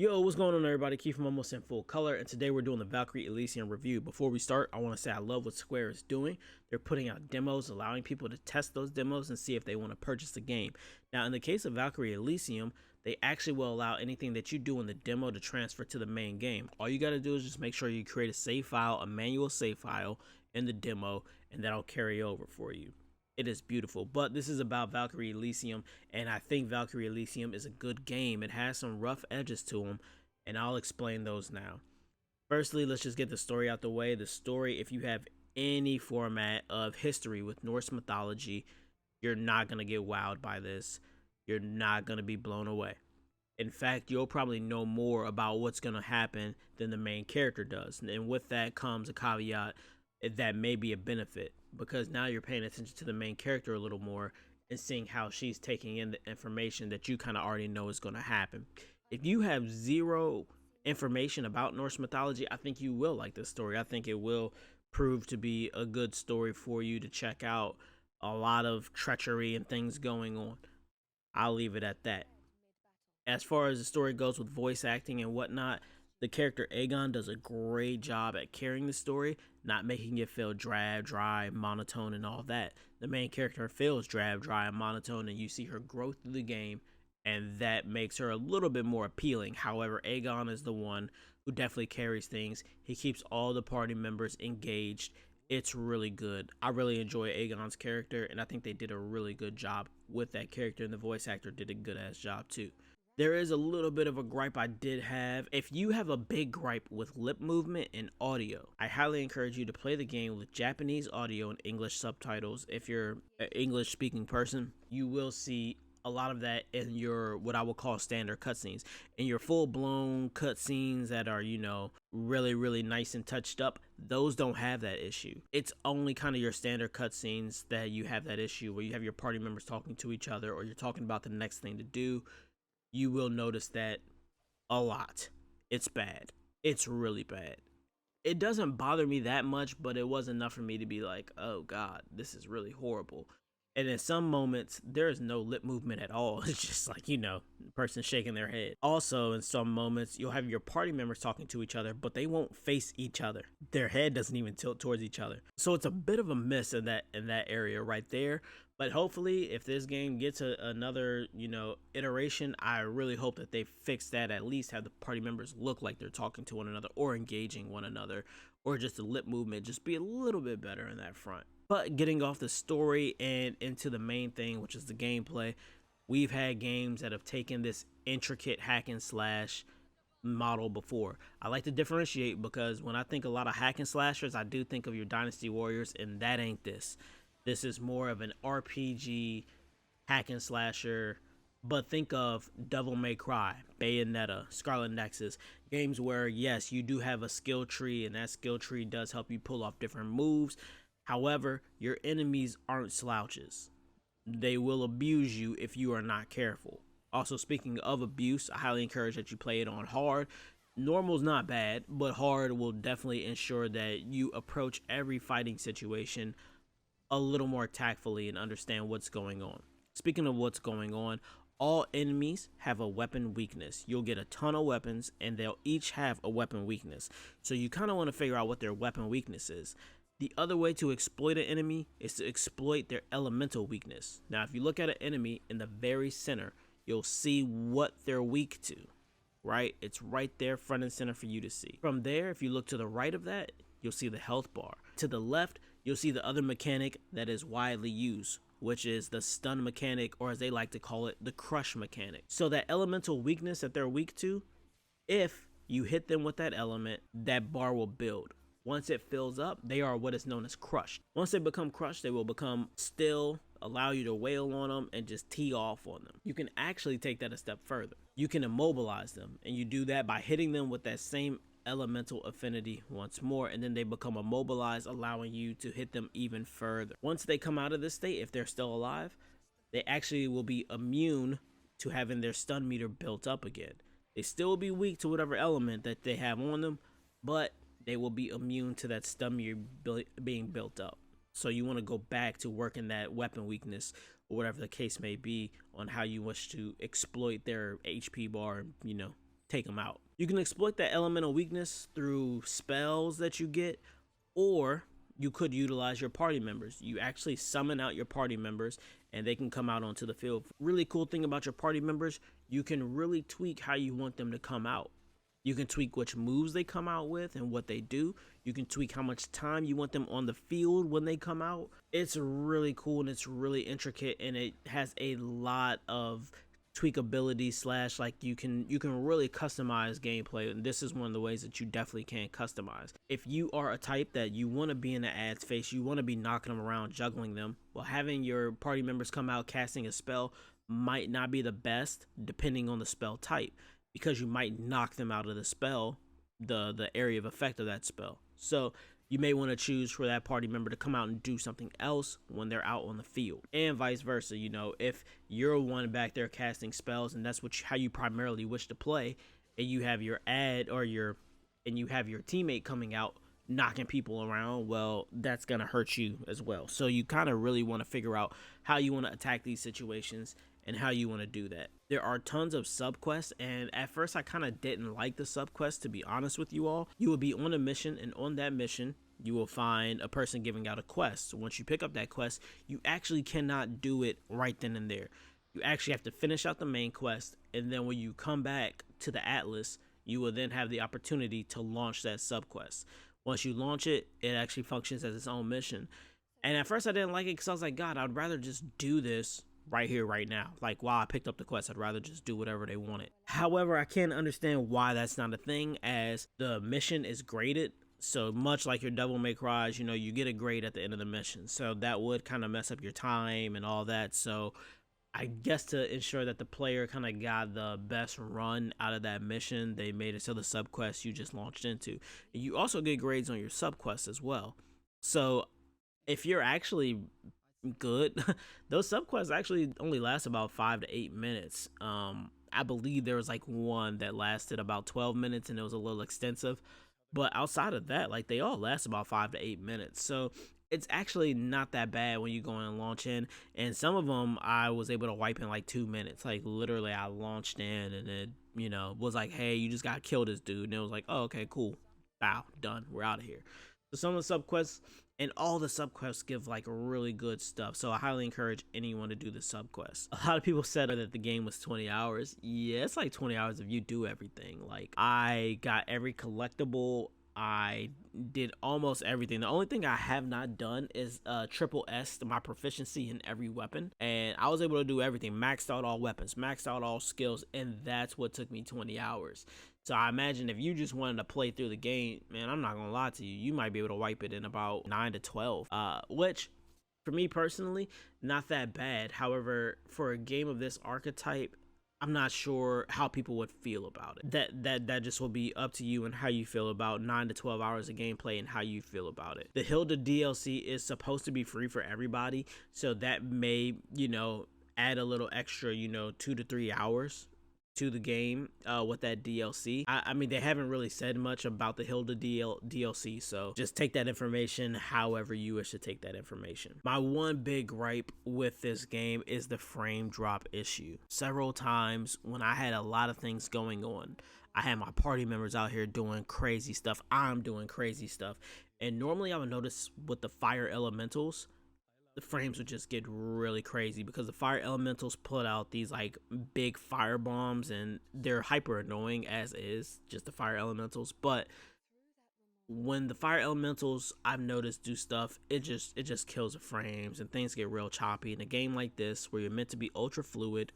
Yo, what's going on everybody? Keith from Almost in Full Color, and today we're doing the Valkyrie Elysium review. Before we start, I want to say I love what Square is doing. They're putting out demos, allowing people to test those demos and see if they want to purchase the game. Now, in the case of Valkyrie Elysium, they actually will allow anything that you do in the demo to transfer to the main game. All you got to do is just make sure you create a save file, a manual save file in the demo, and that'll carry over for you. It is beautiful, but this is about Valkyrie Elysium, and I think Valkyrie Elysium is a good game. It has some rough edges to them, and I'll explain those now. Firstly, let's just get the story out the way. The story, if you have any format of history with Norse mythology, you're not going to get wowed by this. You're not going to be blown away. In fact, you'll probably know more about what's going to happen than the main character does. And with that comes a caveat that may be a benefit, because now you're paying attention to the main character a little more and seeing how she's taking in the information that you kind of already know is going to happen. If you have zero information about Norse mythology, I think you will like this story. I think it will prove to be a good story for you to check out. A lot of treachery and things going on. I'll leave it at that. As far as the story goes with voice acting and whatnot, the character Aegon does a great job at carrying the story, not making it feel drab, dry, monotone, and all that. The main character feels drab, dry, and monotone, and you see her grow through the game, and that makes her a little bit more appealing. However, Aegon is the one who definitely carries things. He keeps all the party members engaged. It's really good. I really enjoy Aegon's character, and I think they did a really good job with that character, and the voice actor did a good ass job too. There is a little bit of a gripe I did have. If you have a big gripe with lip movement and audio, I highly encourage you to play the game with Japanese audio and English subtitles. If you're an English speaking person, you will see a lot of that in your what I would call standard cutscenes. In your full-blown cutscenes that are, really nice and touched up, those don't have that issue. It's only kind of your standard cutscenes that you have that issue, where you have your party members talking to each other or you're talking about the next thing to do. You will notice that a lot. It's bad. It's really bad. It doesn't bother me that much, but it was enough for me to be like, oh God, this is really horrible. And in some moments, there is no lip movement at all. It's just like, the person shaking their head. Also, in some moments, you'll have your party members talking to each other, but they won't face each other. Their head doesn't even tilt towards each other. So it's a bit of a miss in that area right there. But hopefully, if this game gets another, iteration, I really hope that they fix that. At least have the party members look like they're talking to one another or engaging one another, or just the lip movement just be a little bit better in that front. But getting off the story and into the main thing, which is the gameplay, we've had games that have taken this intricate hack and slash model before. I like to differentiate, because when I think a lot of hack and slashers, I do think of your Dynasty Warriors, and that ain't this. This is more of an RPG hack and slasher, but think of Devil May Cry, Bayonetta, Scarlet Nexus, games where, yes, you do have a skill tree, and that skill tree does help you pull off different moves. However, your enemies aren't slouches. They will abuse you if you are not careful. Also, speaking of abuse, I highly encourage that you play it on hard. Normal's not bad, but hard will definitely ensure that you approach every fighting situation a little more tactfully and understand what's going on. Speaking of what's going on, all enemies have a weapon weakness. You'll get a ton of weapons, and they'll each have a weapon weakness. So you kind of want to figure out what their weapon weakness is. The other way to exploit an enemy is to exploit their elemental weakness. Now, if you look at an enemy in the very center, you'll see what they're weak to, right? It's right there front and center for you to see. From there, if you look to the right of that, you'll see the health bar. To the left, you'll see the other mechanic that is widely used, which is the stun mechanic, or as they like to call it, the crush mechanic. So that elemental weakness that they're weak to, if you hit them with that element, that bar will build. Once it fills up, they are what is known as crushed. Once they become crushed, they will become still, allow you to wail on them and just tee off on them. You can actually take that a step further. You can immobilize them, and you do that by hitting them with that same elemental affinity once more, and then they become immobilized, allowing you to hit them even further. Once they come out of this state, if they're still alive, they actually will be immune to having their stun meter built up again. They still will be weak to whatever element that they have on them, but they will be immune to that stun meter being built up. So you want to go back to working that weapon weakness, or whatever the case may be, on how you wish to exploit their HP bar and, take them out. You can exploit that elemental weakness through spells that you get, or you could utilize your party members. You actually summon out your party members and they can come out onto the field. Really cool thing about your party members, you can really tweak how you want them to come out. You can tweak which moves they come out with and what they do. You can tweak how much time you want them on the field when they come out. It's really cool and it's really intricate, and it has a lot of tweakability slash, like, you can really customize gameplay, and this is one of the ways that you definitely can customize. If you are a type that you want to be in the ad's face, you want to be knocking them around, juggling them, well, having your party members come out casting a spell might not be the best depending on the spell type, because you might knock them out of the spell, the area of effect of that spell. So you may want to choose for that party member to come out and do something else when they're out on the field, and vice versa. You know, if you're one back there casting spells and that's how you primarily wish to play, and you have your ad or your teammate coming out knocking people around, well, that's gonna hurt you as well. So you kind of really want to figure out how you want to attack these situations and how you want to do that. There are tons of subquests, and at first I kind of didn't like the subquests, to be honest with you all. You will be on a mission, and on that mission you will find a person giving out a quest. So once you pick up that quest, you actually cannot do it right then and there. You actually have to finish out the main quest, and then when you come back to the Atlas, you will then have the opportunity to launch that subquest. Once you launch it, it actually functions as its own mission. And at first I didn't like it because I was like, God, I'd rather just do this right here, right now. Like, while I picked up the quest, I'd rather just do whatever they wanted. However, I can understand why that's not a thing, as the mission is graded. So much like your Devil May Cry, you know, you get a grade at the end of the mission. So that would kind of mess up your time and all that. So I guess to ensure that the player kind of got the best run out of that mission, they made it so the subquest you just launched into. You also get grades on your subquests as well. So if you're actually good, those subquests actually only last about 5 to 8 minutes. I believe there was like one that lasted about 12 minutes and it was a little extensive, but outside of that, like, they all last about 5 to 8 minutes. So it's actually not that bad when you go in and launch in, and some of them I was able to wipe in like 2 minutes. Like, literally I launched in and it, you know, was like, hey, you just gotta kill this dude, and it was like, oh, okay, cool, wow, done, we're out of here. So some of the subquests, and all the subquests, give like really good stuff. So I highly encourage anyone to do the subquests. A lot of people said that the game was 20 hours. Yeah, it's like 20 hours if you do everything. Like, I got every collectible. I did almost everything. The only thing I have not done is triple S, my proficiency in every weapon. And I was able to do everything. Maxed out all weapons, maxed out all skills. And that's what took me 20 hours. So I imagine if you just wanted to play through the game, man, I'm not gonna lie to you, you might be able to wipe it in about 9 to 12, which for me personally, not that bad. However, for a game of this archetype, I'm not sure how people would feel about it. That just will be up to you and how you feel about 9 to 12 hours of gameplay and how you feel about it. The Hilda DLC is supposed to be free for everybody, so that may, you know, add a little extra, you know, 2 to 3 hours to the game with that DLC. I mean, they haven't really said much about the Hilda DLC, so just take that information however you wish to take that information. My one big gripe with this game is the frame drop issue. Several times when I had a lot of things going on, I had my party members out here doing crazy stuff, I'm doing crazy stuff, and normally I would notice with the fire elementals, the frames would just get really crazy because the fire elementals put out these like big fire bombs, and they're hyper annoying as is, just the fire elementals. But when the fire elementals, I've noticed, do stuff, it just kills the frames and things get real choppy. In a game like this where you're meant to be ultra fluid,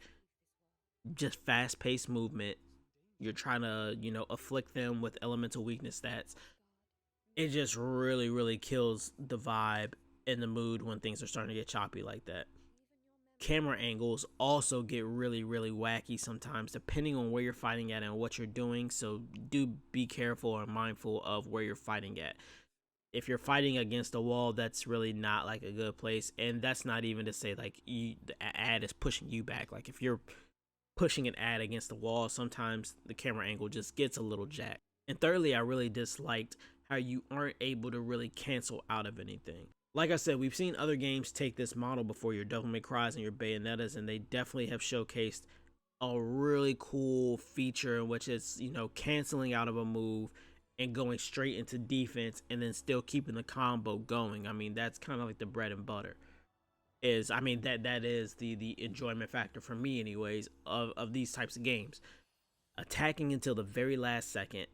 just fast paced movement, you're trying to, you know, afflict them with elemental weakness stats, it just really kills the vibe in the mood when things are starting to get choppy like that. Camera angles also get really wacky sometimes depending on where you're fighting at and what you're doing, so do be careful and mindful of where you're fighting at. If you're fighting against a wall, that's really not like a good place, and that's not even to say like the ad is pushing you back. Like, if you're pushing an ad against the wall, sometimes the camera angle just gets a little jacked. And thirdly, I really disliked how you aren't able to really cancel out of anything. Like I said, we've seen other games take this model before, your Devil May Cry's and your Bayonettas, and they definitely have showcased a really cool feature in which it's, you know, canceling out of a move and going straight into defense and then still keeping the combo going. I mean, that's kind of like the bread and butter. Is I mean that is the enjoyment factor for me anyways of these types of games. Attacking until the very last second,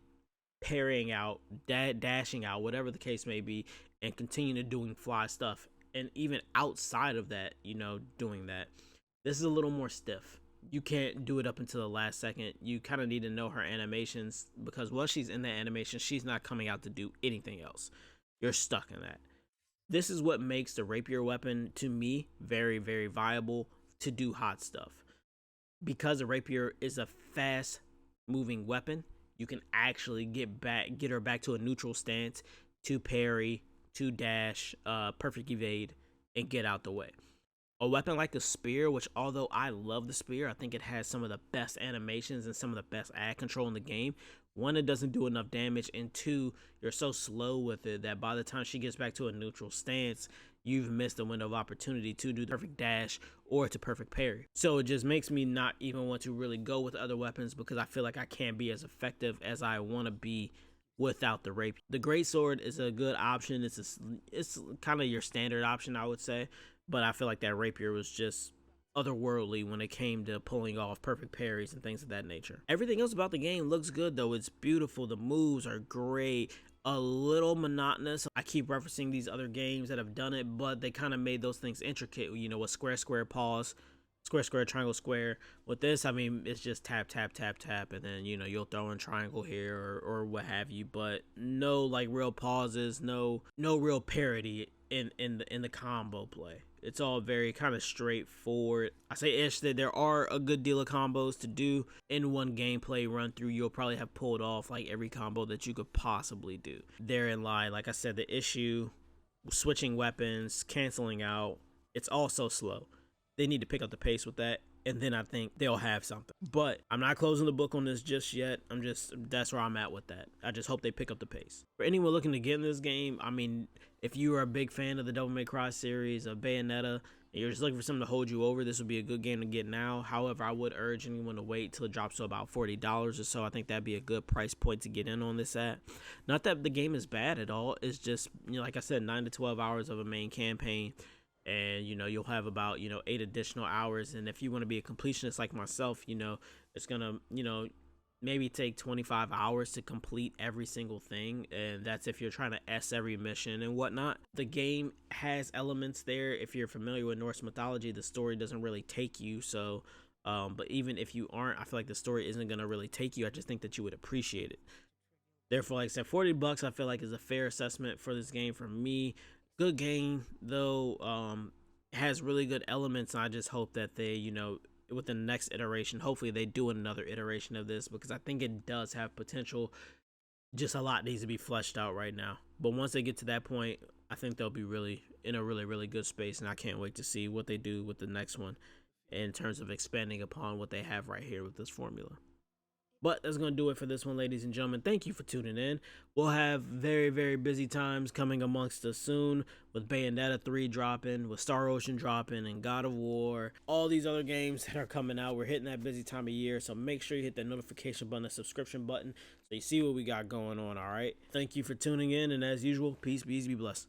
parrying out, dashing out, whatever the case may be, and continue to doing fly stuff. And even outside of that, you know, doing that. This is a little more stiff. You can't do it up until the last second. You kind of need to know her animations because while she's in that animation, she's not coming out to do anything else. You're stuck in that. This is what makes the rapier weapon to me very, very viable to do hot stuff. Because a rapier is a fast moving weapon, you can actually get her back to a neutral stance, to parry, to dash, perfect evade, and get out the way. A weapon like the spear, which although I love the spear, I think it has some of the best animations and some of the best ad control in the game. One, it doesn't do enough damage, and two, you're so slow with it that by the time she gets back to a neutral stance, you've missed a window of opportunity to do the perfect dash or to perfect parry. So it just makes me not even want to really go with other weapons because I feel like I can't be as effective as I want to be without the rapier. The greatsword is a good option. It's kind of your standard option, I would say, but I feel like that rapier was just otherworldly when it came to pulling off perfect parries and things of that nature. Everything else about the game looks good though. It's beautiful. The moves are great. A little monotonous. I keep referencing these other games that have done it, but they kind of made those things intricate, you know, with square, square, pause, square, square, triangle, square. With this, I mean, it's just tap, tap, tap, tap, and then, you know, you'll throw in triangle here or what have you, but no like real pauses, no real parity in the combo play. It's all very kind of straightforward. I say ish that there are a good deal of combos to do in one gameplay run through. You'll probably have pulled off like every combo that you could possibly do. Therein lie, like I said, the issue, switching weapons, canceling out. It's all so slow. They need to pick up the pace with that, and then I think they'll have something. But I'm not closing the book on this just yet. That's where I'm at with that. I just hope they pick up the pace. For anyone looking to get in this game, I mean, if you are a big fan of the Devil May Cry series, of Bayonetta, and you're just looking for something to hold you over, this would be a good game to get now. However, I would urge anyone to wait till it drops to about $40 or so. I think that'd be a good price point to get in on this at. Not that the game is bad at all. It's just, you know, like I said, 9 to 12 hours of a main campaign. And, you know, you'll have about, you know, 8 additional hours. And if you want to be a completionist like myself, you know, it's going to, you know, maybe take 25 hours to complete every single thing, and that's if you're trying to S every mission and whatnot. The game has elements there. If you're familiar with Norse mythology, the story doesn't really take you, so but even if you aren't, I feel like the story isn't going to really take you. I just think that you would appreciate it. Therefore, like I said, $40 I feel like is a fair assessment for this game for me. Good game though. Has really good elements, and I just hope that they, you know, with the next iteration, hopefully they do another iteration of this, because I think it does have potential. Just a lot needs to be fleshed out right now, but once they get to that point, I think they'll be really in a really good space, and I can't wait to see what they do with the next one in terms of expanding upon what they have right here with this formula. But that's going to do it for this one, ladies and gentlemen. Thank you for tuning in. We'll have very busy times coming amongst us soon, with Bayonetta 3 dropping, with Star Ocean dropping, and God of War. All these other games that are coming out. We're hitting that busy time of year, so make sure you hit that notification button, the subscription button, so you see what we got going on, all right? Thank you for tuning in, and as usual, peace, be blessed.